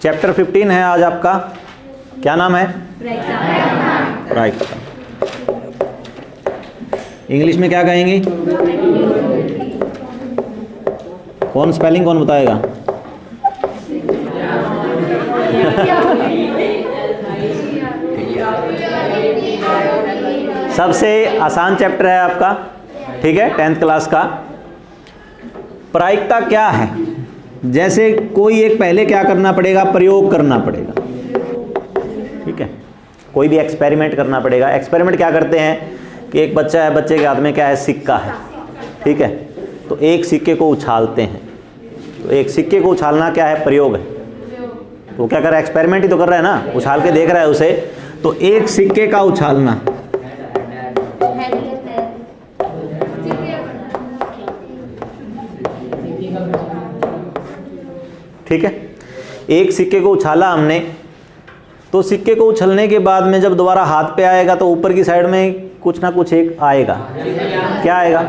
Chapter 15 है आज आपका। क्या नाम है? प्रायिकता। इंग्लिश में क्या कहेंगे? कौन स्पेलिंग कौन बताएगा? सबसे आसान चैप्टर है आपका, ठीक है, 10th क्लास का। प्रायिकता क्या है? जैसे कोई एक पहले क्या करना पड़ेगा? प्रयोग करना पड़ेगा, ठीक है। कोई भी एक्सपेरिमेंट करना पड़ेगा। एक्सपेरिमेंट क्या करते हैं कि एक बच्चा है, बच्चे के हाथ में क्या है? सिक्का है, ठीक है। तो एक सिक्के को उछालते हैं। तो एक सिक्के को उछालना क्या है? प्रयोग है। तो क्या कर रहा है? एक्सपेरिमेंट ही तो कर रहा है ना, उछाल के देख रहा है उसे। तो एक सिक्के का उछालना, ठीक है। एक सिक्के को उछाला हमने, तो सिक्के को उछलने के बाद में जब दोबारा हाथ पे आएगा तो ऊपर की साइड में कुछ ना कुछ एक आएगा। क्या आएगा?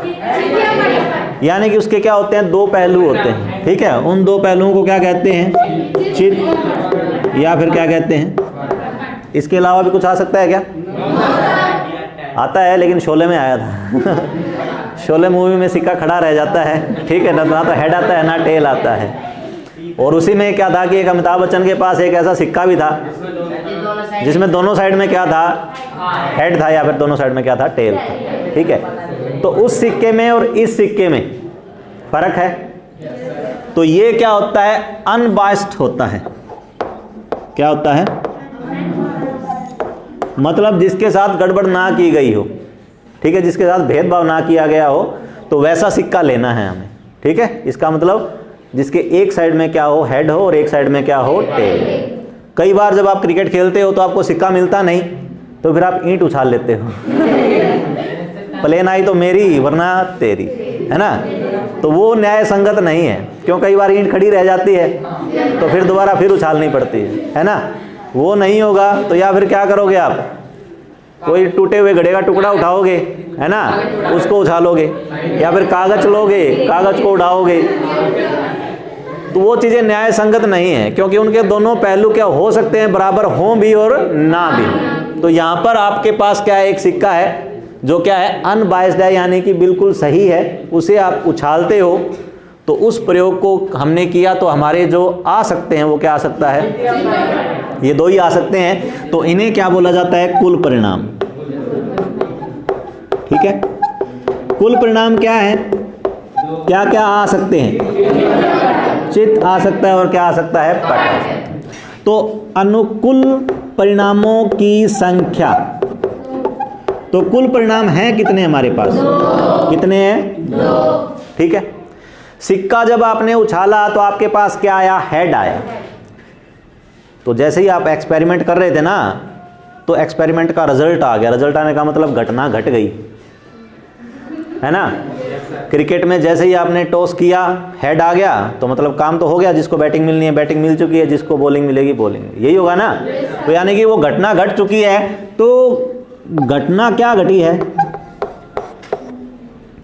यानी कि उसके क्या होते हैं? दो पहलू होते हैं, ठीक है। उन दो पहलुओं को क्या कहते हैं? चित्त, या फिर क्या कहते हैं? इसके अलावा भी कुछ आ सकता है क्या? आता है, लेकिन शोले में आया था। शोले मूवी में सिक्का खड़ा रह जाता है, ठीक है ना तो हेड आता है ना टेल आता है। और उसी में क्या था कि एक अमिताभ बच्चन के पास एक ऐसा सिक्का भी था जिसमें दोनों साइड में क्या था? हेड था, या फिर दोनों साइड में क्या था? टेल था, ठीक है। तो उस सिक्के में और इस सिक्के में फर्क है। तो ये क्या होता है? अनबायस्ड होता है। क्या होता है? मतलब जिसके साथ गड़बड़ ना की गई हो, ठीक है, जिसके साथ भेदभाव ना किया गया हो, तो वैसा सिक्का लेना है हमें, ठीक है। इसका मतलब जिसके एक साइड में क्या हो? हेड हो, और एक साइड में क्या हो? टेल। कई बार जब आप क्रिकेट खेलते हो तो आपको सिक्का मिलता नहीं, तो फिर आप ईंट उछाल लेते हो। प्लेन आई तो मेरी, वरना तेरी, है ना। तो वो न्याय संगत नहीं है, क्यों? कई बार ईंट खड़ी रह जाती है तो फिर दोबारा फिर उछालनी पड़ती है ना। वो नहीं होगा तो या फिर क्या करोगे आप? कोई टूटे हुए घड़े का टुकड़ा उठाओगे, है ना, उसको उछालोगे, या फिर कागज लोगे, कागज को उड़ाओगे। तो वो चीज़ें न्याय संगत नहीं है, क्योंकि उनके दोनों पहलू क्या हो सकते हैं? बराबर हों भी और ना भी। तो यहाँ पर आपके पास क्या है? एक सिक्का है जो क्या है? अनबायस्ड है, यानी कि बिल्कुल सही है। उसे आप उछालते हो, तो उस प्रयोग को हमने किया तो हमारे जो आ सकते हैं वो क्या आ सकता है? ये दो ही आ सकते हैं। तो इन्हें क्या बोला जाता है? कुल परिणाम, ठीक है। कुल परिणाम क्या है? क्या क्या आ सकते हैं? चित्त आ सकता है, और क्या आ सकता है? पट आ सकता है। तो अनुकूल परिणामों की संख्या, तो कुल परिणाम हैं कितने हमारे पास? कितने हैं? ठीक है। सिक्का जब आपने उछाला तो आपके पास क्या आया? हेड आया। तो जैसे ही आप एक्सपेरिमेंट कर रहे थे ना, तो एक्सपेरिमेंट का रिजल्ट आ गया। रिजल्ट आने का मतलब घटना घट गई, है ना। क्रिकेट में जैसे ही आपने टॉस किया, हेड आ गया, तो मतलब काम तो हो गया। जिसको बैटिंग मिलनी है बैटिंग मिल चुकी है, जिसको बॉलिंग मिलेगी बॉलिंग, यही होगा ना। तो यानी कि वो घटना घट चुकी है। तो घटना क्या घटी है?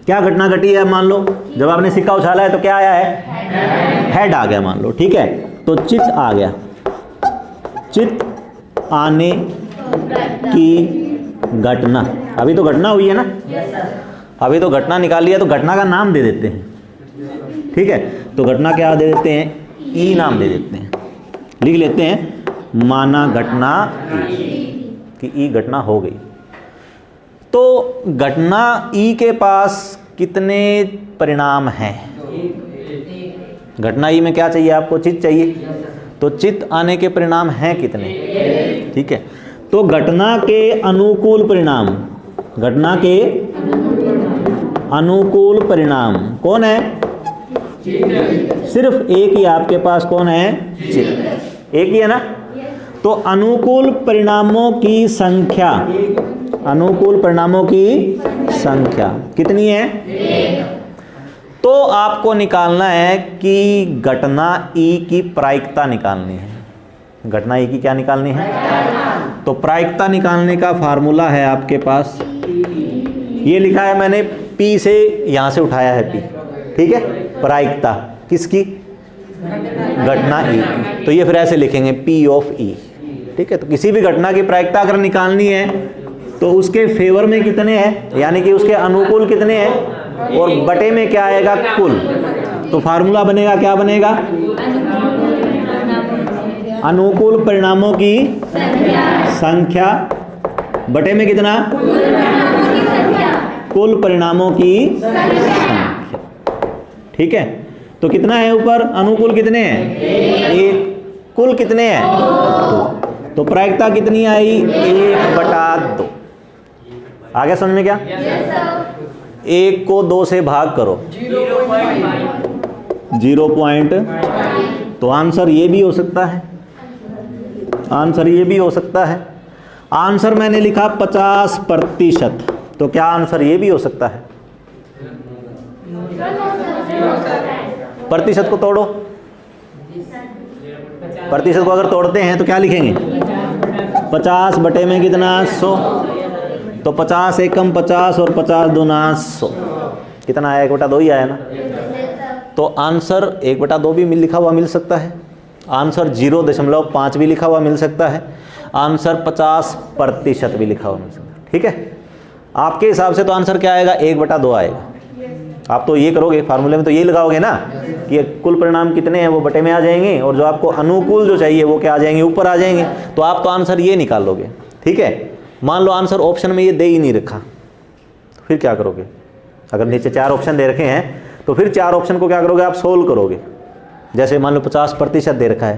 क्या घटना घटी है? मान लो जब आपने सिक्का उछाला है तो क्या आया है? हेड आ गया, मान लो, ठीक है। तो चित्त आ गया। चित्त आने की घटना, अभी तो घटना हुई है ना, अभी तो घटना निकाली है, तो घटना का नाम दे देते हैं, ठीक है। तो घटना क्या दे देते हैं? ई नाम दे देते हैं, लिख लेते हैं माना घटना कि ई घटना हो गई। तो घटना ई के पास कितने परिणाम हैं? घटना ई में क्या चाहिए आपको? चित्त चाहिए। तो चित्त आने के परिणाम हैं कितने? ठीक है। तो घटना के अनुकूल परिणाम, घटना के अनुकूल परिणाम कौन है? सिर्फ एक ही आपके पास कौन है? चित्त, एक ही है ना। तो अनुकूल परिणामों की संख्या, अनुकूल परिणामों की संख्या कितनी है? तो आपको निकालना है कि घटना ई की प्रायिकता निकालनी है। घटना ई की क्या निकालनी है? तो प्रायिकता निकालने का फार्मूला है आपके पास, ये लिखा है मैंने, पी से यहां से उठाया है पी, ठीक है। प्रायिकता किसकी? घटना ई। तो ये फिर ऐसे लिखेंगे P ऑफ ई। ठीक है, तो किसी भी घटना की प्रायिकता अगर निकालनी है तो उसके फेवर में कितने हैं, यानी कि उसके अनुकूल कितने हैं, और बटे में क्या आएगा, कुल। तो फार्मूला बनेगा, क्या बनेगा, अनुकूल परिणामों की संख्या बटे में कितना, कुल परिणामों की संख्या। ठीक है, तो कितना है ऊपर, अनुकूल कितने हैं, एक, कुल कितने हैं, दो। तो प्रायिकता कितनी आई, 1/2। आगे समझ में क्या, 1 को 2 से भाग करो, 0. तो आंसर ये भी हो सकता है, आंसर ये भी हो सकता है। आंसर मैंने लिखा 50%, तो क्या आंसर ये भी हो सकता है, प्रतिशत को तोड़ो, प्रतिशत को अगर तोड़ते हैं तो क्या लिखेंगे, 50 बटे में कितना, 100। तो 50 एकम 50 और 50 दूना 100, कितना आया, 1/2 ही आया ना। तो आंसर 1/2 भी लिखा हुआ मिल सकता है, आंसर 0.5 भी लिखा हुआ मिल सकता है, आंसर 50% भी लिखा हुआ मिल सकता है। ठीक है, आपके हिसाब से तो आंसर क्या आएगा, 1/2 आएगा। आप तो ये करोगे, फार्मूले में तो यही लगाओगे ना कि कुल परिणाम कितने हैं वो बटे में आ जाएंगे, और जो आपको अनुकूल जो चाहिए वो क्या आ जाएंगे, ऊपर आ जाएंगे। तो आप तो आंसर ये निकाल लोगे। ठीक है, मान लो आंसर ऑप्शन में ये दे ही नहीं रखा, फिर क्या करोगे, अगर नीचे 4 ऑप्शन दे रखे हैं तो फिर 4 ऑप्शन को क्या करोगे, आप सोल्व करोगे। जैसे मान लो 50% दे रखा है,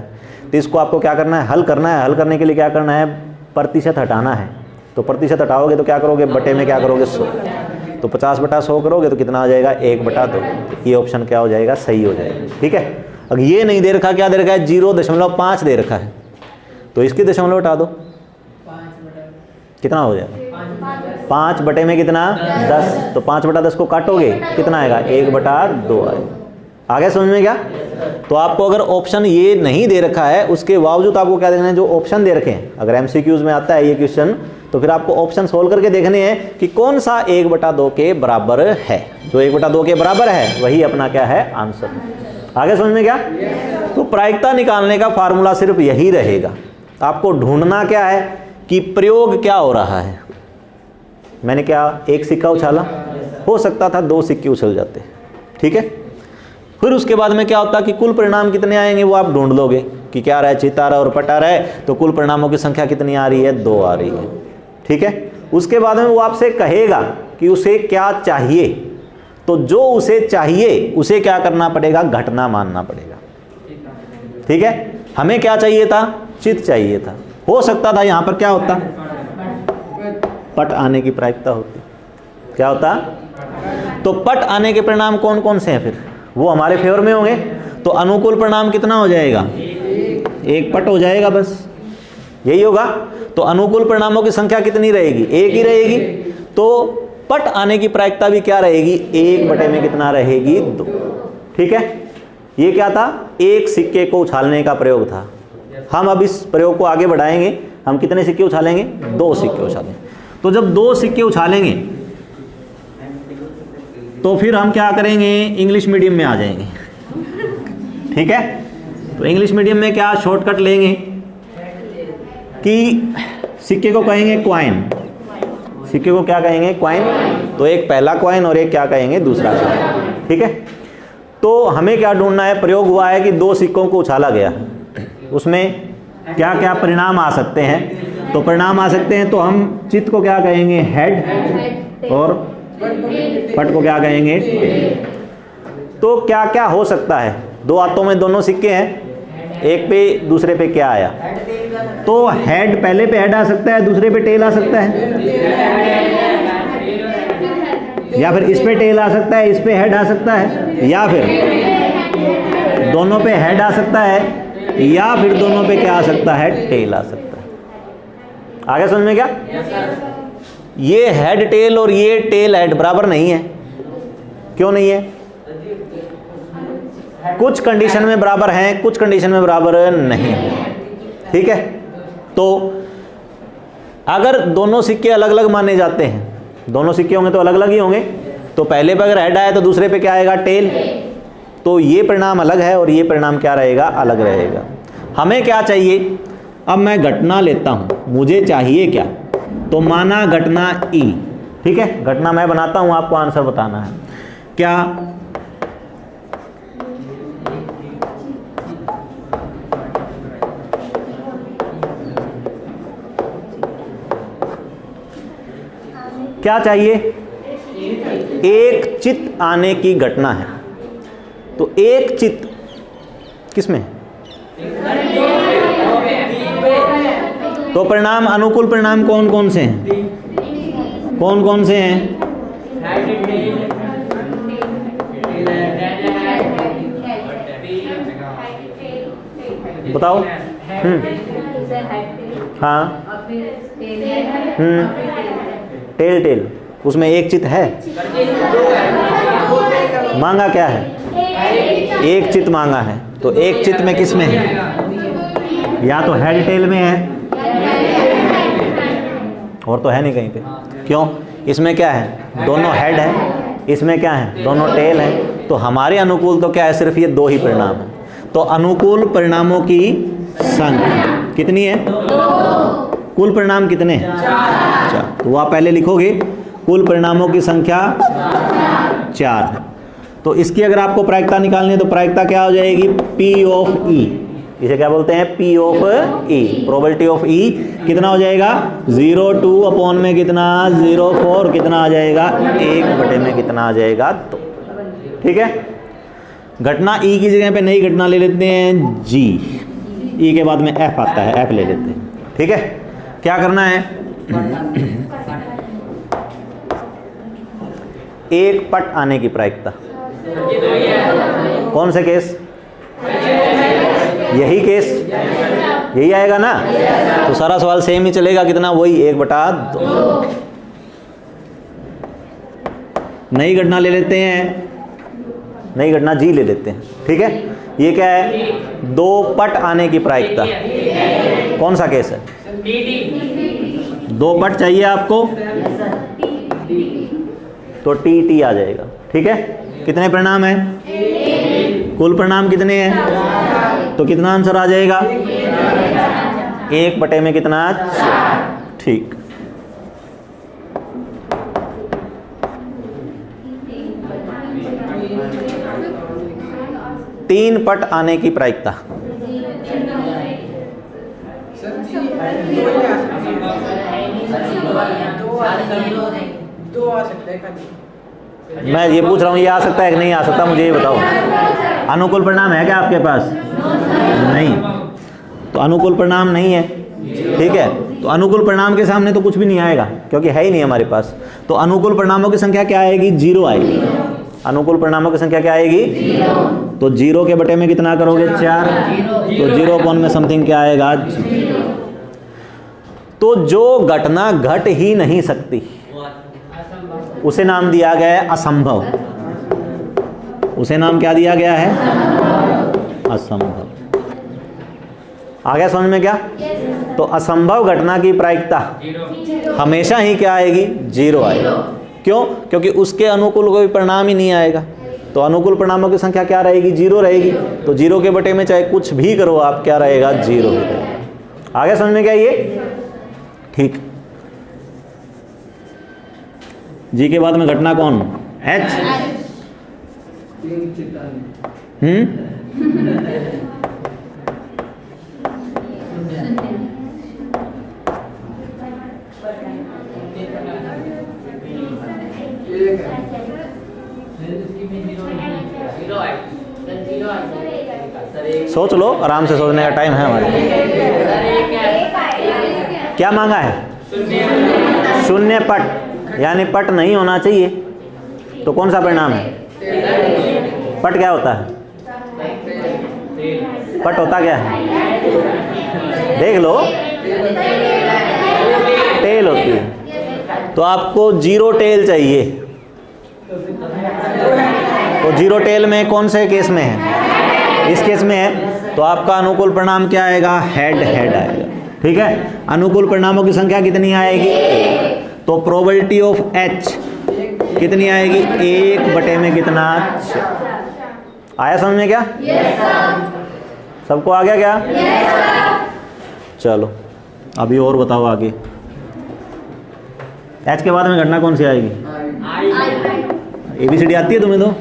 तो इसको आपको क्या करना है, हल करना है। हल करने के लिए क्या करना है, प्रतिशत हटाना है। तो प्रतिशत हटाओगे तो क्या करोगे, बटे में क्या करोगे, 100। तो 50/100 करोगे तो कितना आ जाएगा, 1/2। ये ऑप्शन क्या हो जाएगा, सही हो जाएगा। ठीक है, अगर ये नहीं दे रखा, क्या दे रखा है, 0.5 दे रखा है, तो इसकी दशमलव हटा दो, कितना हो जाएगा, 5 बटे में कितना, 10। तो 5/10 को काटोगे, कितना आएगा, 1/2 आएगा। आगे समझ में क्या। तो आपको अगर ऑप्शन ये नहीं दे रखा है, उसके बावजूद आपको क्या देखना है, जो ऑप्शन दे रखे हैं। अगर MCQs में आता है ये क्वेश्चन, तो फिर आपको ऑप्शन सोल्व करके देखने हैं कि कौन सा 1/2 के बराबर है। जो 1/2 के बराबर है वही अपना क्या है, आंसर। आगे समझ में क्या। तो प्रायिकता निकालने का फार्मूला सिर्फ यही रहेगा। आपको ढूंढना क्या है कि प्रयोग क्या हो रहा है। मैंने क्या, एक सिक्का उछाला, हो सकता था 2 सिक्के उछल जाते। ठीक है, फिर उसके बाद में क्या होता कि कुल परिणाम कितने आएंगे वो आप ढूंढ लोगे कि क्या रहा है, चित आ रहा है और पट आ रहा है, तो कुल परिणामों की संख्या कितनी आ रही है, 2 आ रही है। ठीक है, उसके बाद में वो आपसे कहेगा कि उसे क्या चाहिए, तो जो उसे चाहिए उसे क्या करना पड़ेगा, घटना मानना पड़ेगा। ठीक है, हमें क्या चाहिए था, चित चाहिए था। हो सकता था यहाँ पर क्या होता, पट आने की प्रायिकता होती। क्या होता, तो पट आने के परिणाम कौन कौन से हैं, फिर वो हमारे फेवर में होंगे। तो अनुकूल परिणाम कितना हो जाएगा, 1 पट हो जाएगा, बस यही होगा। तो अनुकूल परिणामों की संख्या कितनी रहेगी, 1 ही रहेगी। तो पट आने की प्रायिकता भी क्या रहेगी, 1 बटे में कितना रहेगी, 2। ठीक है, ये क्या था, एक सिक्के को उछालने का प्रयोग था। हम अब इस प्रयोग को आगे बढ़ाएंगे। हम कितने सिक्के उछालेंगे, 2 सिक्के उछालेंगे। तो जब 2 सिक्के उछालेंगे तो फिर हम क्या करेंगे, इंग्लिश मीडियम में आ जाएंगे। ठीक है, तो इंग्लिश मीडियम में क्या शॉर्टकट लेंगे कि सिक्के को कहेंगे क्वाइन। सिक्के को क्या कहेंगे, क्वाइन। तो एक पहला क्वाइन और एक क्या कहेंगे, दूसरा क्वाइन। ठीक है, तो हमें क्या ढूंढना है, प्रयोग हुआ है कि 2 सिक्कों को उछाला गया, उसमें क्या क्या परिणाम आ सकते हैं। तो परिणाम आ सकते हैं, तो हम चित्त को क्या कहेंगे, हेड, और पट को क्या कहेंगे, तो क्या क्या हो सकता है। 2 हाथों में दोनों सिक्के हैं, एक पे दूसरे पे क्या आया, तो हेड, पहले पे हेड आ सकता है, दूसरे पे टेल आ सकता है, या फिर इस पे टेल आ सकता है, इस पे हेड आ सकता है, या फिर दोनों पे हेड आ सकता है, या फिर दोनों पे क्या आ सकता है, टेल आ सकता है। आगे समझ में क्या। ये हेड टेल और ये टेल हेड बराबर नहीं है। क्यों नहीं है, कुछ कंडीशन में बराबर हैं, कुछ कंडीशन में बराबर नहीं है। ठीक है, तो अगर दोनों सिक्के अलग अलग माने जाते हैं, दोनों सिक्के होंगे तो अलग अलग ही होंगे। तो पहले पे अगर हेड आया तो दूसरे पे क्या आएगा, टेल। तो ये परिणाम अलग है और ये परिणाम क्या रहेगा, अलग रहेगा। हमें क्या चाहिए, अब मैं घटना लेता हूँ, मुझे चाहिए क्या, तो माना घटना ई, ठीक है, घटना मैं बनाता हूँ, आपको आंसर बताना है क्या। क्या चाहिए, एक चित्त आने की घटना है, तो एक चित्त किसमें, तो परिणाम, अनुकूल परिणाम कौन कौन से हैं, कौन कौन से हैं, बताओ। हाँ, टेल टेल, उसमें एक चित्त है, मांगा क्या है, एक चित्त मांगा है, तो एक चित्त में किस में है, या तो हेड टेल में है, और तो है नहीं कहीं पे, क्यों, इसमें क्या है, दोनों हेड है, इसमें क्या है, दोनों टेल है, तो हमारे अनुकूल तो क्या है, सिर्फ ये दो ही परिणाम है। तो अनुकूल परिणामों की संख्या कितनी है, कुल परिणाम कितने हैं, 4। तो आप पहले लिखोगे कुल परिणामों की संख्या 4 है। तो इसकी अगर आपको प्रायिकता निकालनी है तो प्रायिकता क्या हो जाएगी, P ऑफ E, इसे क्या बोलते हैं, P of E, probability of E कितना हो जाएगा, 0.2 अपॉन में कितना 0.4, कितना आ जाएगा 1 में कितना आ जाएगा 2, ठीक है। घटना E की जगह पे नई घटना ले लेते हैं G, E के बाद में F आता है, F ले लेते हैं, ठीक है। क्या करना है, एक पट आने की प्रायिकता, कौन से केस, यही केस, यही आएगा ना, तो सारा सवाल सेम ही चलेगा, कितना, वही 1/2। नई घटना ले लेते हैं, नई घटना G ले लेते हैं, ठीक है। ये क्या है, 2 पट आने की प्रायिकता, कौन सा केस है, 2 पट चाहिए आपको, तो TT आ जाएगा, ठीक है। कितने परिणाम है, कुल परिणाम कितने हैं, तो कितना आंसर आ जाएगा, 1 में कितना, ठीक। तीन पट आने की प्रायिकता, मैं ये पूछ रहा हूँ, ये आ सकता है कि नहीं आ सकता, मुझे ये बताओ। अनुकूल परिणाम है क्या आपके पास, नहीं, तो अनुकूल परिणाम नहीं है, ठीक है। तो अनुकूल परिणाम के सामने तो कुछ भी नहीं आएगा, क्योंकि है ही नहीं हमारे पास। तो अनुकूल परिणामों की संख्या क्या आएगी, 0 आएगी। अनुकूल परिणामों की संख्या क्या आएगी, तो 0 के बटे में कितना करोगे, 4, तो 0 में समथिंग क्या आएगा, तो जो घटना घट ही नहीं सकती उसे नाम दिया गया है असंभव, उसे नाम क्या दिया गया है, असंभव। आ गया समझ में क्या, तो असंभव घटना की प्रायिकता हमेशा ही क्या आएगी, 0 आएगी। क्यों, क्योंकि उसके अनुकूल कोई परिणाम ही नहीं आएगा, तो अनुकूल परिणामों की संख्या क्या रहेगी, 0 रहेगी। तो 0 के बटे में चाहे कुछ भी करो आप, क्या रहेगा, 0 ही रहेगा। आ गया समझ में क्या ये, ठीक। जी के बाद में घटना कौन, H, सोच लो, आराम से सोचने का टाइम है हमारे। क्या मांगा है, शून्य पट, यानी पट नहीं होना चाहिए। तो कौन सा परिणाम है, पट क्या होता है, पट होता क्या है, देख लो, टेल होती है। तो आपको 0 टेल चाहिए, तो 0 टेल में कौन से केस में है, इस केस में है, तो आपका अनुकूल परिणाम क्या आएगा, हेड हेड आएगा, ठीक है। अनुकूल परिणामों की संख्या कितनी आएगी, तो प्रोबेबिलिटी ऑफ H कितनी आएगी, 1 बटे में कितना, आया समझ में क्या? सबको आ गया क्या? चलो अभी और बताओ आगे। एच के बाद में घटना कौन सी आएगी? ABCD आती है तुम्हें तो?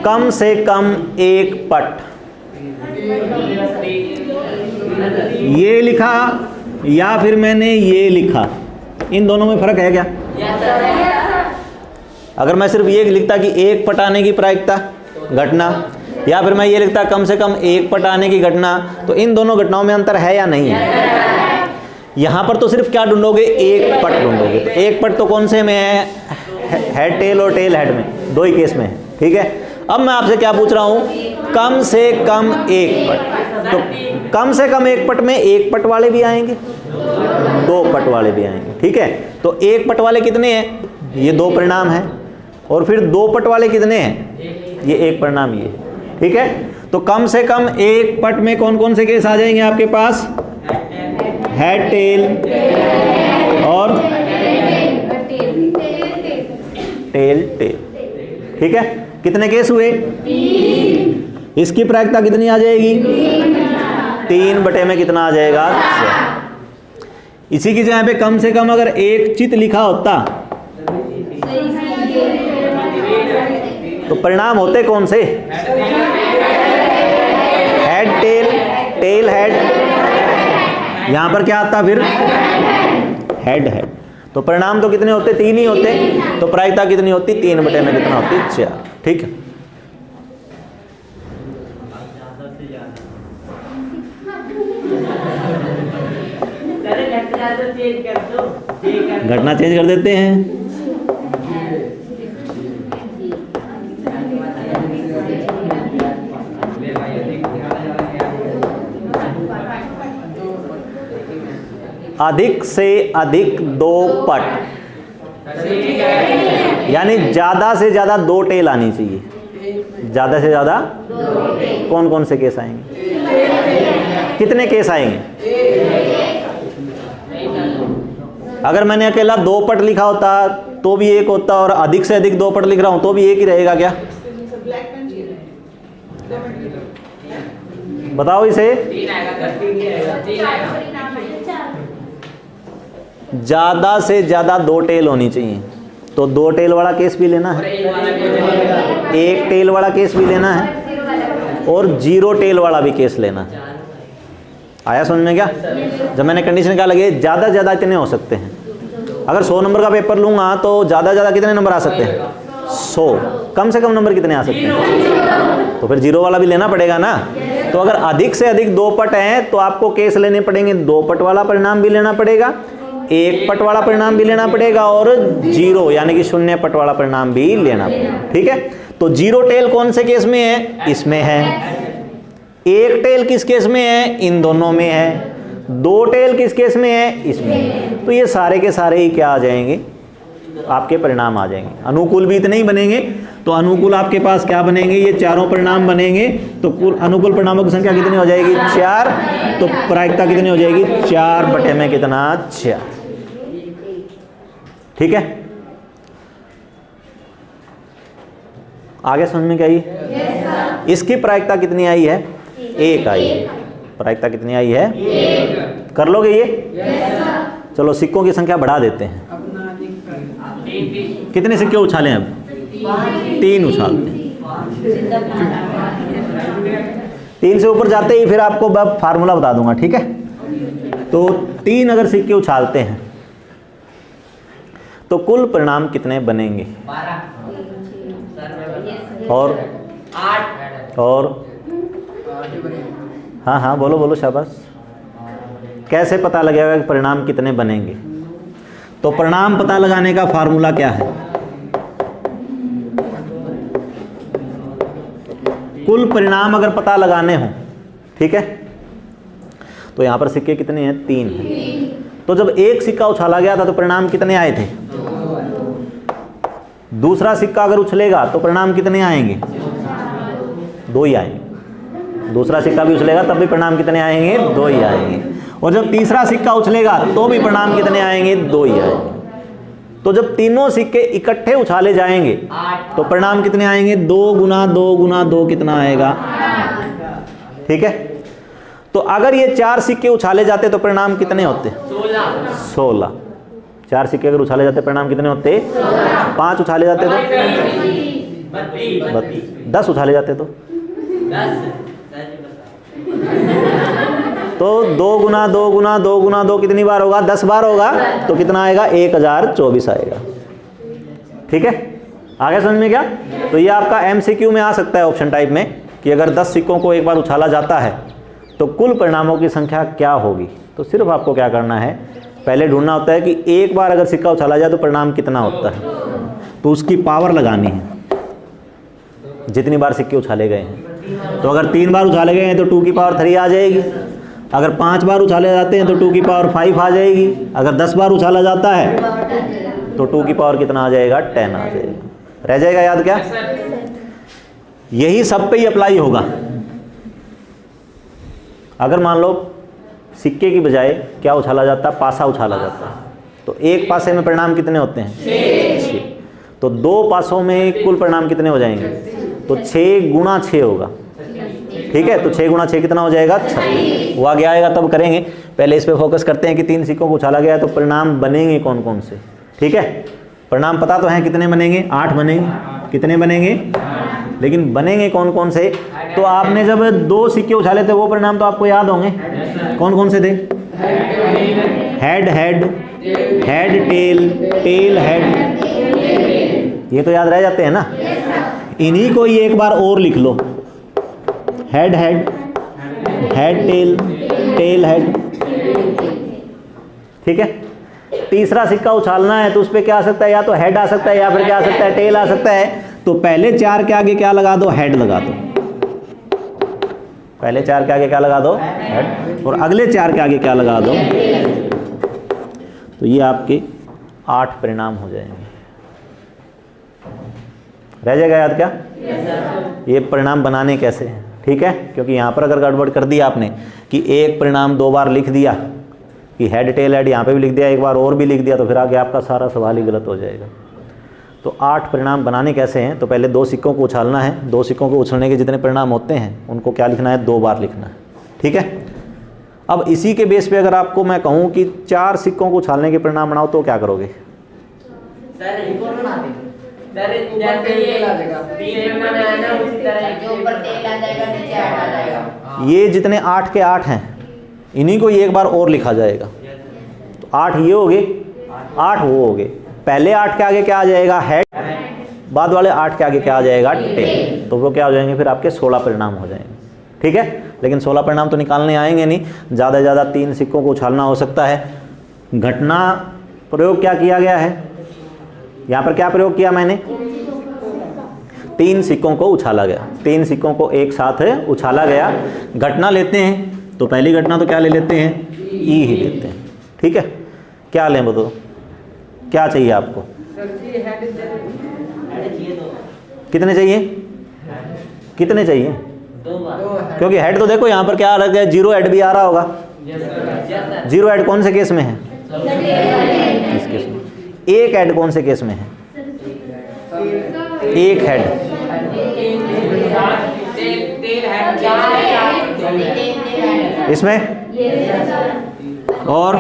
कम से कम एक पट, ये लिखा या फिर मैंने ये लिखा, इन दोनों में फर्क है क्या? अगर मैं सिर्फ ये लिखता कि एक पट आने की प्रायिकता घटना, या फिर मैं ये लिखता कम से कम एक पट आने की घटना, तो इन दोनों घटनाओं में अंतर है या नहीं है? यहां पर तो सिर्फ क्या ढूंढोगे? एक पट ढूंढोगे। तो एक पट तो कौन से में है? हेड टेल और टेल हेड में, दो ही केस में है। ठीक है, अब मैं आपसे क्या पूछ रहा हूं? कम से कम एक पट। तो कम से कम एक पट में एक पट वाले भी आएंगे, दो पट वाले भी आएंगे। ठीक है, तो एक पट वाले कितने हैं? ये दो परिणाम है। और फिर दो पट वाले कितने हैं? ये एक परिणाम ये। ठीक है, तो कम से कम एक पट में कौन कौन से केस आ जाएंगे आपके पास? हेड टेल और टेल टेल। ठीक है, कितने केस हुए? इसकी प्रायिकता कितनी आ जाएगी? 3 बटे में कितना आ जाएगा? 6। इसी की जगह पे कम से कम अगर एक चित लिखा होता तो परिणाम होते कौन से? Head tail, tail head. यहां पर क्या आता फिर? Head head. तो परिणाम तो कितने होते? 3 ही होते। तो प्रायिकता कितनी होती? 3 बटे में कितना होती? 4। ठीक है, घटना चेंज कर देते हैं। अधिक से अधिक 2 पट, यानी ज्यादा से ज्यादा 2 टेल आनी चाहिए। ज्यादा से ज्यादा कौन कौन से केस आएंगे? कितने केस आएंगे? अगर मैंने अकेला 2 पट लिखा होता तो भी एक होता, और अधिक से अधिक 2 पट लिख रहा हूं तो भी एक ही रहेगा क्या? बताओ इसे। ज्यादा से ज्यादा 2 टेल होनी चाहिए। तो 2 टेल वाला केस भी लेना है, 1 टेल वाला केस भी लेना है, और 0 टेल वाला भी केस लेना है। आया समझ में क्या? जब मैंने कंडीशन क्या लगे? ज्यादा से ज्यादा इतने हो सकते हैं। अगर 100 नंबर का पेपर लूंगा तो ज्यादा से ज्यादा कितने नंबर आ सकते हैं? 100। कम से कम नंबर कितने आ सकते हैं? तो फिर 0 वाला भी लेना पड़ेगा ना। तो अगर अधिक से अधिक 2 पट हैं तो आपको केस लेने पड़ेंगे। 2 पट वाला परिणाम भी लेना पड़ेगा, 1 पट वाला परिणाम भी लेना पड़ेगा, और 0 यानी कि 0 पट वाला परिणाम भी लेना पड़ेगा। ठीक है, तो 0 टेल कौन से केस में है? इसमें है। 1 टेल किस केस में है? इन दोनों में है। 2 टेल किस केस में है? इसमें। तो ये सारे के सारे ही क्या आ जाएंगे? आपके परिणाम आ जाएंगे। अनुकूल भी इतने ही बनेंगे। तो अनुकूल आपके पास क्या बनेंगे? ये चारों परिणाम बनेंगे। तो कुल अनुकूल परिणामों की संख्या कितनी हो जाएगी? 4। तो प्रायिकता कितनी हो जाएगी? 4 बटे में कितना? 4। ठीक है, आगे समझ में क्या आई? इसकी प्रायिकता कितनी आई है? 1 आई है। प्रायिकता कितनी आई है? 1। कर लोगे ये? चलो सिक्कों की संख्या बढ़ा देते हैं। कितने सिक्के उछालें अब? 3 उछालते हैं। 3 से ऊपर जाते ही फिर आपको फार्मूला बता दूंगा। ठीक है, तो 3 अगर सिक्के उछालते हैं तो कुल परिणाम कितने बनेंगे? 12 और 8 और हाँ हाँ बोलो बोलो, शाबाश। कैसे पता लगेगा कि परिणाम कितने बनेंगे? तो परिणाम पता लगाने का फार्मूला क्या है? कुल परिणाम अगर पता लगाने हो, ठीक है, तो यहां पर सिक्के कितने हैं? 3 हैं। तो जब एक सिक्का उछाला गया था तो परिणाम कितने आए थे? दूसरा सिक्का अगर उछलेगा तो परिणाम कितने आएंगे? 2 ही आएंगे। दूसरा सिक्का भी उछलेगा तब भी परिणाम कितने आएंगे? 2 ही आएंगे। और जब तीसरा सिक्का उछलेगा तो भी परिणाम कितने आएंगे? 2 ही आएंगे। तो जब तीनों सिक्के इकट्ठे उछाले जाएंगे तो परिणाम कितने आएंगे? 2 गुना 2 गुना 2 कितना आएगा? ठीक है। तो अगर ये 4 सिक्के उछाले जाते तो परिणाम कितने होते? 16। 4 सिक्के अगर उछाले जाते परिणाम कितने होते? 5 उछाले जाते तो 10 उछाले जाते तो 2 गुना 2 गुना 2 गुना 2 कितनी बार होगा? 10 बार होगा। तो कितना आएगा? 1024 आएगा। ठीक है, आगे समझ में क्या? तो ये आपका MCQ में आ सकता है ऑप्शन टाइप में कि अगर 10 सिक्कों को एक बार उछाला जाता है तो कुल परिणामों की संख्या क्या होगी। तो सिर्फ आपको क्या करना है, पहले ढूंढना होता है कि एक बार अगर सिक्का उछाला जाए तो परिणाम कितना होता है, तो उसकी पावर लगानी है जितनी बार सिक्के उछाले गए हैं। तो अगर 3 बार उछाले गए हैं तो 2 की पावर 3 आ जाएगी। अगर 5 बार उछाले जाते हैं तो 2 की पावर 5 आ जाएगी। अगर 10 बार उछाला जाता है तो 2 की पावर कितना आ जाएगा? 10 आ जाएगा। रह जाएगा याद क्या? यही सब पे ही अप्लाई होगा। अगर मान लो सिक्के की बजाय क्या उछाला जाता है? पासा उछाला जाता है, तो एक पासे में परिणाम कितने होते हैं? 6। तो 2 पासों में कुल परिणाम कितने हो जाएंगे? तो 6 गुणा 6 होगा। ठीक है, तो 6 गुणा 6 कितना हो जाएगा? 36। वो आगे आएगा तब करेंगे, पहले इस पे फोकस करते हैं कि 3 सिक्कों को उछाला गया है तो परिणाम बनेंगे कौन कौन से। ठीक है, परिणाम पता तो है कितने बनेंगे? 8 बनेंगे। कितने बनेंगे? लेकिन बनेंगे कौन कौन से? तो आपने जब 2 सिक्के उछाले थे वो परिणाम तो आपको याद होंगे। कौन कौन से थे? Head head, head tail, tail head, ये तो याद रह जाते हैं ना। इन्हीं को ही एक बार और लिख लो, head head, head tail, tail head. ठीक है, तीसरा सिक्का उछालना है तो उस पर क्या आ सकता है? या तो हेड आ सकता है या फिर क्या आ सकता है? टेल आ सकता है। तो पहले 4 के आगे क्या लगा दो? हेड लगा दो। पहले 4 के आगे क्या लगा दो? हेड। और अगले 4 के आगे क्या लगा दो? तो ये आपके 8 परिणाम हो जाएंगे। रह जाएगा याद क्या? ये परिणाम बनाने कैसे हैं? ठीक है, क्योंकि यहाँ पर अगर गड़बड़ कर दी आपने कि एक परिणाम 2 बार लिख दिया कि हेड टेल हेड, यहाँ पे भी लिख दिया, एक बार और भी लिख दिया, तो फिर आगे आपका सारा सवाल ही गलत हो जाएगा। तो 8 परिणाम बनाने कैसे हैं? तो पहले 2 सिक्कों को उछालना है। 2 सिक्कों को उछलने के जितने परिणाम होते हैं उनको क्या लिखना है? 2 बार लिखना है। ठीक है, अब इसी के बेस पे अगर आपको मैं कहूँ कि 4 सिक्कों को उछालने के परिणाम बनाओ तो क्या करोगे? ये जितने 8 के 8 हैं इन्हीं को एक बार और लिखा जाएगा। तो 8 ये हो गए, 8 वो हो गए। पहले 8 के आगे क्या आ जाएगा? हेड। बाद वाले 8 के आगे क्या आ जाएगा? टेल। तो वो क्या हो जाएंगे? फिर आपके 16 परिणाम हो जाएंगे। ठीक है, लेकिन 16 परिणाम तो निकालने आएंगे नहीं, ज़्यादा से ज़्यादा 3 सिक्कों को उछालना हो सकता है। घटना प्रयोग क्या किया गया है? यहाँ पर क्या प्रयोग किया मैंने? 3 सिक्कों को उछाला गया। 3 सिक्कों को एक साथ उछाला गया। घटना लेते हैं तो पहली घटना तो क्या ले लेते हैं? ई ही लेते हैं। ठीक है, क्या लें बताओ, क्या चाहिए आपको? कितने चाहिए? कितने चाहिए? क्योंकि हेड तो देखो यहाँ पर क्या आ रहा है? 0 हेड भी आ रहा होगा। 0 हेड कौन से केस में है? इस केस में। 1 हेड कौन से केस में है? 1 हेड। इसमें और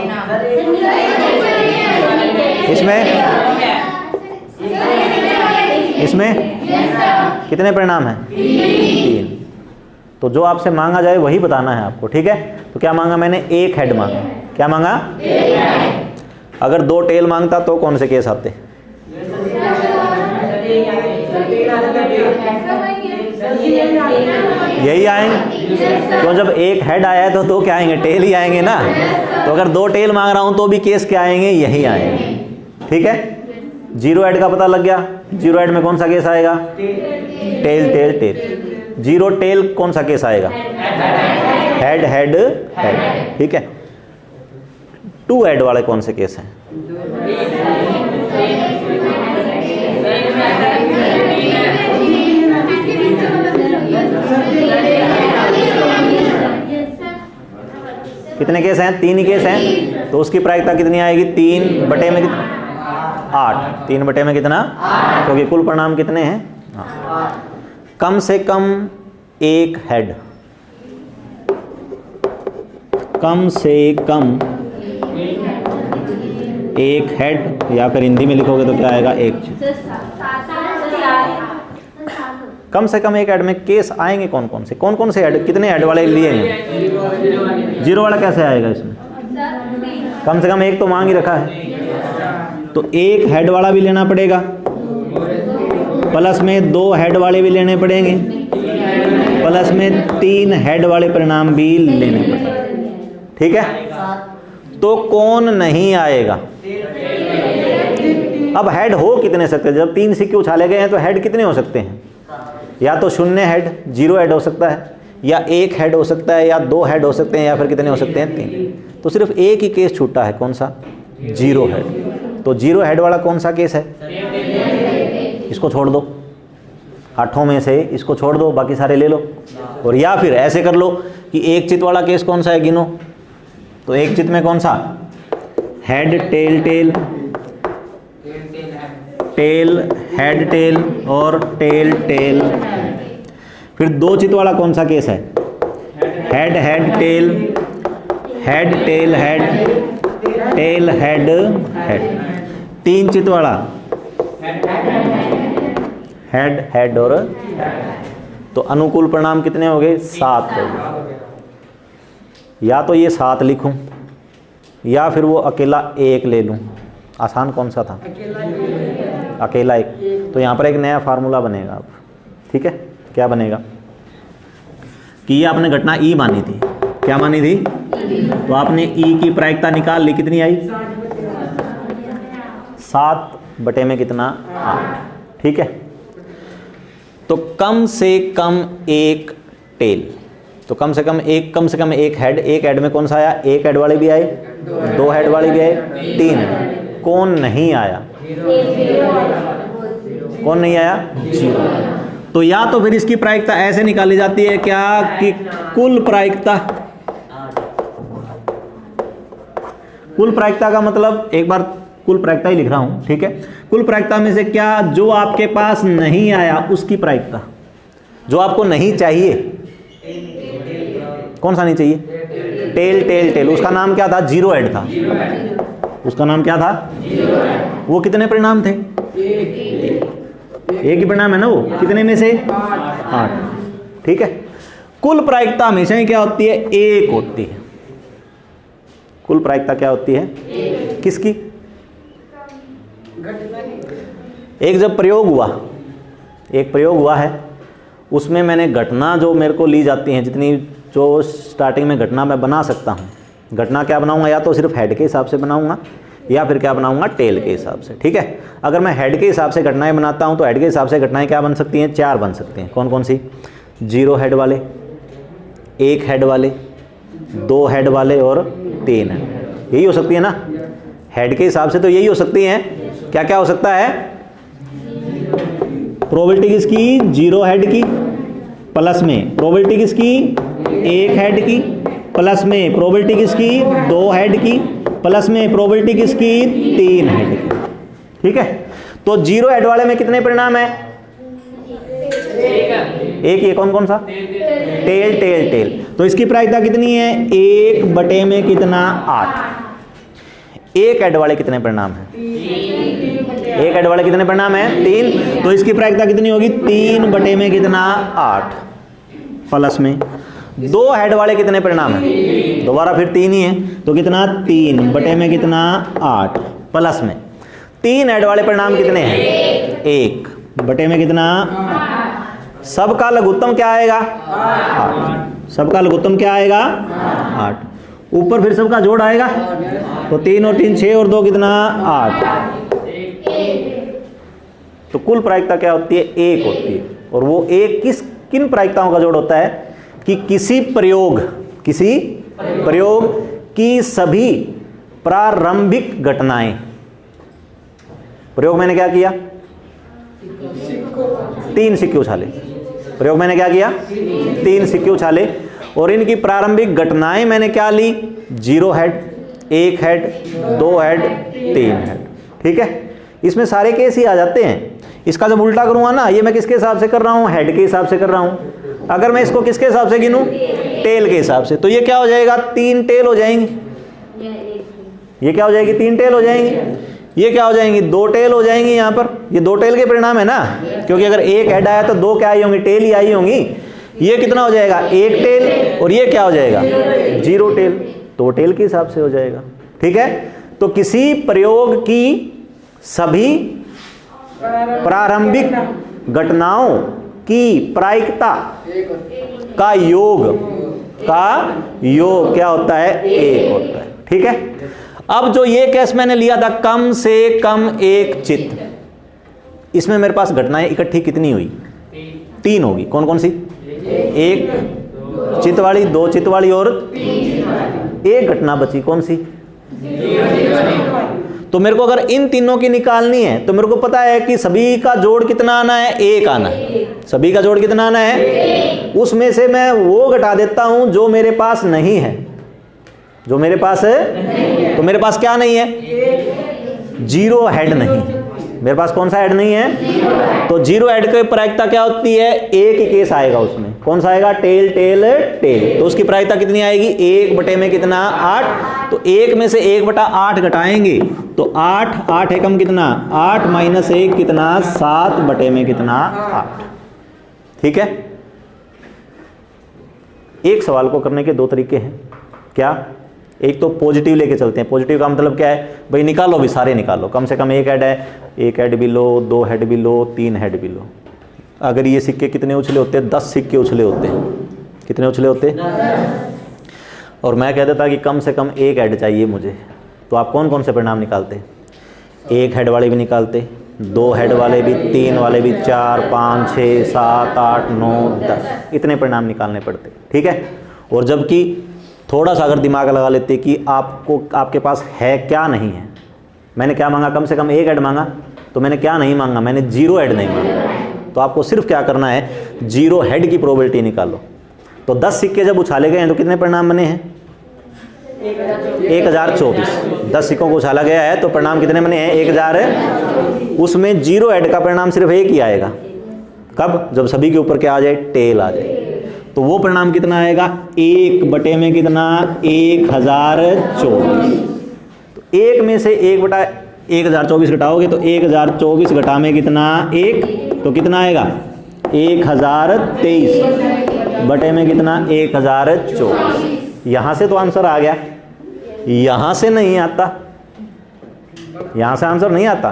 इसमें इसमें कितने परिणाम हैं? 3। तो जो आपसे मांगा जाए वही बताना है आपको। ठीक है, तो क्या मांगा मैंने? 1 हेड मांगा। क्या मांगा? अगर 2 टेल मांगता तो कौन से केस आते? यही आएंगे। तो जब 1 हेड आया है तो 2 क्या आएंगे? टेल ही आएंगे ना। तो अगर 2 टेल मांग रहा हूं तो भी केस क्या आएंगे? यही आएंगे। ठीक है, 0 हेड का पता लग गया। 0 हेड में कौन सा केस आएगा? Tell tail tell. 0 टेल कौन सा केस आएगा? Head head head. ठीक है, 2 हेड वाले कौन से केस हैं? कितने केस हैं? 3 ही केस हैं, तो उसकी प्रायिकता कितनी आएगी? 3 बटे में 8। 3 बटे में कितना? क्योंकि कुल परिणाम कितने हैं? कम से कम एक हेड, कम से कम एक हेड, या फिर हिंदी में लिखोगे तो क्या आएगा? एक चित। कम से कम एक हेड में केस आएंगे कौन कौन से? कौन कौन से हेड, कितने हेड वाले लिए हैं? 0 वाला कैसे आएगा इसमें? कम से कम एक तो मांग ही रखा है, तो एक हेड वाला भी लेना पड़ेगा, प्लस में 2 हेड वाले भी लेने पड़ेंगे, प्लस में 3 हेड वाले परिणाम भी लेने पड़ेंगे। ठीक है, तो कौन नहीं आएगा? अब हेड हो कितने सकते हैं? जब 3 सिक्के उछाले गए हैं तो हेड कितने हो सकते हैं? या तो 0 हेड, 0 हेड हो सकता है, या 1 हेड हो सकता है, या 2 हेड हो सकते हैं, या फिर कितने हो सकते हैं? 3। तो सिर्फ एक ही केस छूटा है, कौन सा? 0 हेड। तो 0 हेड वाला कौन सा केस है? इसको छोड़ दो, 8 में से इसको छोड़ दो, बाकी सारे ले लो। और या फिर ऐसे कर लो कि एक चित वाला केस कौन सा है, गिनो। तो एक चित में कौन सा? Head tail tail, tail head tail, और टेल टेल। फिर 2 चित वाला कौन सा केस है? Head head tail, head tail head, tail head head. 3 चित वाला हेड हेड और हेड। तो अनुकूल परिणाम कितने हो गए? 7 हो गए। या तो ये 7 लिखूं, या फिर वो अकेला 1 ले लूं। आसान कौन सा था? अकेला 1। तो यहाँ पर एक नया फार्मूला बनेगा अब। ठीक है, क्या बनेगा कि ये आपने घटना ई मानी थी। क्या मानी थी? तो आपने ई की प्रायिकता निकाल ली, कितनी आई? 7 बटे में कितना? 8। ठीक है, तो कम से कम एक टेल, तो कम से कम एक हेड। एक हेड में कौन सा आया? 1 हेड वाले भी आए, 2 हेड वाले भी आए, 3। कौन नहीं आया? कौन नहीं आया? 0। तो या तो फिर इसकी प्रायिकता ऐसे निकाली जाती है क्या कि कुल प्रायिकता, कुल प्रायिकता का मतलब, एक बार कुल प्रायिकता ही लिख रहा हूं, ठीक है। कुल प्रायिकता में से क्या जो आपके पास नहीं आया उसकी प्रायिकता, जो आपको नहीं चाहिए, कौन सा नहीं चाहिए? Tail tail tail. उसका नाम क्या था? 0 हेड था। उसका नाम क्या था? वो कितने परिणाम थे? एक ही परिणाम है ना वो। कितने में से? 8। ठीक है, कुल प्रायिकता हमेशा ही क्या होती है? 1 होती है। कुल प्रायिकता क्या होती है? किसकी? एक जब प्रयोग हुआ, एक प्रयोग हुआ है, उसमें मैंने घटना जो मेरे को ली जाती हैं, जितनी जो स्टार्टिंग में घटना मैं बना सकता हूँ, घटना क्या बनाऊंगा? या तो सिर्फ हेड के हिसाब से बनाऊंगा, या फिर क्या बनाऊंगा? टेल के हिसाब से। ठीक है, अगर मैं हेड के हिसाब से घटनाएं बनाता हूं तो हेड के हिसाब से घटनाएं क्या बन सकती हैं? 4 बन सकती हैं। कौन कौन सी? 0 हेड वाले, 1 हेड वाले, 2 हेड वाले और 3 हेड। यही हो सकती है ना हेड के हिसाब से? तो यही हो सकती हैं। क्या क्या हो सकता है? प्रोबेबिलिटी किसकी? 0 हेड की, प्लस में प्रोबेबिलिटी किसकी? 1 हेड की, प्लस में प्रोबेबिलिटी किसकी? 2 हेड की, प्लस में प्रोबेबिलिटी किसकी? 3 हेड की। ठीक है, तो 0 हेड वाले में कितने परिणाम है? एक ही। कौन कौन सा? Tail tail tail. तो इसकी प्रायिकता कितनी है? 1 बटे में कितना? 8। 1 हेड वाले कितने परिणाम है? 1 हेड वाले कितने परिणाम है? 3। तो इसकी प्रायिकता कितनी होगी? 3 बटे में कितना? 8। प्लस में 2 हेड वाले कितने परिणाम है? दोबारा फिर 3 ही है, तो कितना? 3 बटे में कितना? 8। प्लस में 3 हेड वाले परिणाम कितने हैं? 1 बटे में कितना? सबका लघुत्तम क्या आएगा? 8। सबका लघुत्तम क्या आएगा? 8। ऊपर फिर सबका जोड़ आएगा, तो 3 और 3 6 और 2 कितना? 8। तो कुल प्रायिकता क्या होती है? 1 होती है। और वो 1 किन प्रायिकताओं का जोड़ होता है? कि किसी प्रयोग की सभी प्रारंभिक घटनाएं। प्रयोग मैंने क्या किया? 3 सिक्के उछाले, प्रयोग मैंने क्या किया, 3 सिक्के उछाले और इनकी प्रारंभिक घटनाएं मैंने क्या ली, 0 हेड, 1 हेड, 2 हेड, 3 हेड। ठीक है, इसमें सारे केस ही आ जाते हैं। इसका जब उल्टा करूंगा ना, ये मैं किसके हिसाब से कर रहा हूं, हेड के हिसाब से कर रहा हूं। अगर मैं इसको किसके हिसाब से गिनूं, टेल के हिसाब से, तो ये क्या हो जाएगा, 3 टेल हो जाएंगी। ये क्या हो जाएगी, 3 टेल हो जाएंगी। ये क्या हो जाएंगी, 2 टेल हो जाएंगी। यहाँ पर ये 2 टेल के परिणाम है ना, क्योंकि अगर 1 हेड आया तो 2 क्या आई होंगी, टेल ही आई होंगी। ये कितना हो जाएगा, 1 टेल, और ये क्या हो जाएगा, 0 टेल, तो टेल के हिसाब से हो जाएगा। ठीक है, तो किसी प्रयोग की सभी प्रारंभिक घटनाओं की प्रायिकता का योग क्या होता है, 1 होता है। ठीक है, अब जो ये केस मैंने लिया था, कम से कम एक चित्त, इसमें मेरे पास घटनाएं इकट्ठी कितनी हुई, 3 होगी। कौन कौन सी, 1 चित्त वाली, 2 चित्त वाली और 1 घटना बची, कौन सी, तो मेरे को अगर इन तीनों की निकालनी है तो मेरे को पता है कि सभी का जोड़ कितना आना है, 1 आना है। सभी का जोड़ कितना आना है, उसमें से मैं वो घटा देता हूं जो मेरे पास नहीं है। जो मेरे पास है, तो मेरे पास क्या नहीं है, 0 हेड नहीं। मेरे पास कौन सा हेड नहीं है, तो 0 हेड की प्रायिकता क्या होती है, 1 ही केस आएगा उसमें। कौन सा आएगा, टेल टेल टेल। तो उसकी प्रायिकता कितनी आएगी, 1 बटे में कितना, 8। तो 1 में से 1/8 घटाएंगे तो 8 एकम कितना, 8 - 1 कितना, 7 बटे में कितना, 8। ठीक है, एक सवाल को करने के 2 तरीके हैं। क्या, एक तो पॉजिटिव लेके चलते हैं। पॉजिटिव का मतलब क्या है, भाई निकालो भी, सारे निकालो, कम से कम 1 हेड है, 1 हेड भी लो, 2 हेड भी लो, 3 हेड भी लो। अगर ये सिक्के कितने उछले होते हैं, 10 सिक्के उछले होते हैं। कितने उछले होते हैं, और मैं कह देता कि कम से कम 1 हेड चाहिए मुझे, तो आप कौन कौन से परिणाम निकालते, 1 हेड वाले भी निकालते, 2 हेड वाले भी, 3 वाले भी, 4, 5, 6, 7, 8, 9, 10, इतने परिणाम निकालने पड़ते। ठीक है, और जबकि थोड़ा सा अगर दिमाग लगा लेते कि आपको, आपके पास है क्या नहीं है। मैंने क्या मांगा, कम से कम 1 हेड मांगा, तो मैंने क्या नहीं मांगा, मैंने 0 हेड नहीं मांगा। तो आपको सिर्फ क्या करना है, 0 हेड की प्रोबेबिलिटी निकालो। तो 10 सिक्के जब उछाले गए हैं तो कितने परिणाम बने हैं, 1024। 10 सिक्कों को उछाला गया है तो परिणाम कितने बने हैं, 1000। उसमें 0 हेड का परिणाम सिर्फ 1 ही आएगा। कब, जब सभी के ऊपर क्या आ जाए, टेल आ जाए। तो वो परिणाम कितना आएगा, 1 बटे में कितना, 1024। तो 1 में से 1/1024 घटाओगे तो 1024 घटा में कितना, 1, तो कितना आएगा, 1023 बटे में कितना, 1024। यहां से तो आंसर आ गया, यहां से नहीं आता, यहां से आंसर नहीं आता,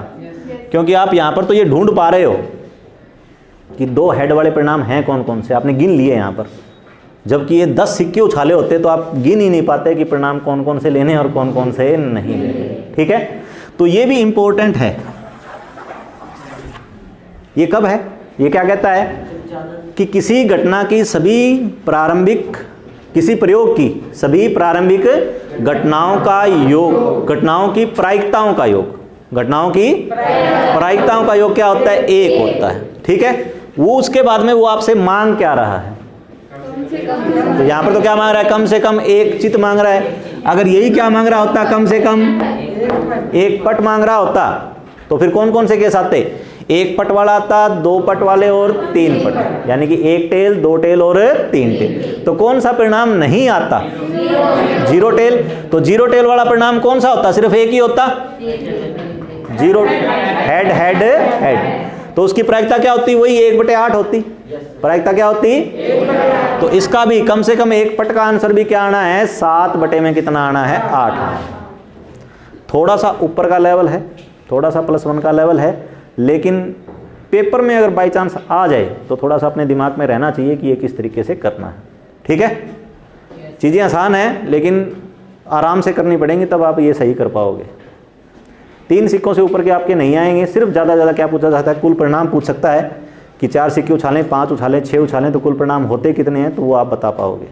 क्योंकि आप यहां पर तो ये ढूंढ पा रहे हो कि 2 हेड वाले परिणाम हैं कौन कौन से, आपने गिन लिए यहाँ पर। जबकि ये 10 सिक्के उछाले होते तो आप गिन ही नहीं पाते कि परिणाम कौन कौन से लेने और कौन कौन से नहीं लेने। ठीक है, तो ये भी इंपॉर्टेंट है। ये कब है, ये क्या कहता है कि किसी घटना की सभी प्रारंभिक, किसी प्रयोग की सभी प्रारंभिक घटनाओं का योग, घटनाओं की प्रायिकताओं का योग, घटनाओं की प्रायिकताओं का योग क्या होता है, 1 होता है। ठीक है, वो उसके बाद में वो आपसे मांग क्या रहा है, तो यहां पर तो क्या मांग रहा है, कम से कम 1 चित्त मांग रहा है। अगर यही क्या मांग रहा होता, कम से कम 1 पट मांग रहा होता, तो फिर कौन कौन से केस आते, 1 पट वाला आता, 2 पट वाले और 3 पट, यानी कि 1 टेल, 2 टेल और 3 टेल। तो कौन सा परिणाम नहीं आता, 0 टेल। तो 0 टेल वाला परिणाम कौन सा होता, सिर्फ 1 ही होता, 0 हेड हेड हेड। तो उसकी प्रायिकता क्या होती, वही 1/8 होती। प्रायिकता क्या होती, तो इसका भी कम से कम 1 पट का आंसर भी क्या आना है, 7 बटे में कितना आना है, 8। थोड़ा सा ऊपर का लेवल है, थोड़ा सा +1 का लेवल है, लेकिन पेपर में अगर बाई चांस आ जाए तो थोड़ा सा अपने दिमाग में रहना चाहिए कि ये किस तरीके से करना है। ठीक है, चीज़ें आसान हैं लेकिन आराम से करनी पड़ेंगी, तब आप ये सही कर पाओगे। 3 सिक्कों से ऊपर के आपके नहीं आएंगे। सिर्फ ज़्यादा ज़्यादा क्या पूछा जाता है, कुल परिणाम पूछ सकता है कि 4 सिक्के उछालें, 5 उछालें, 6 उछालें तो कुल परिणाम होते कितने हैं, तो वो आप बता पाओगे।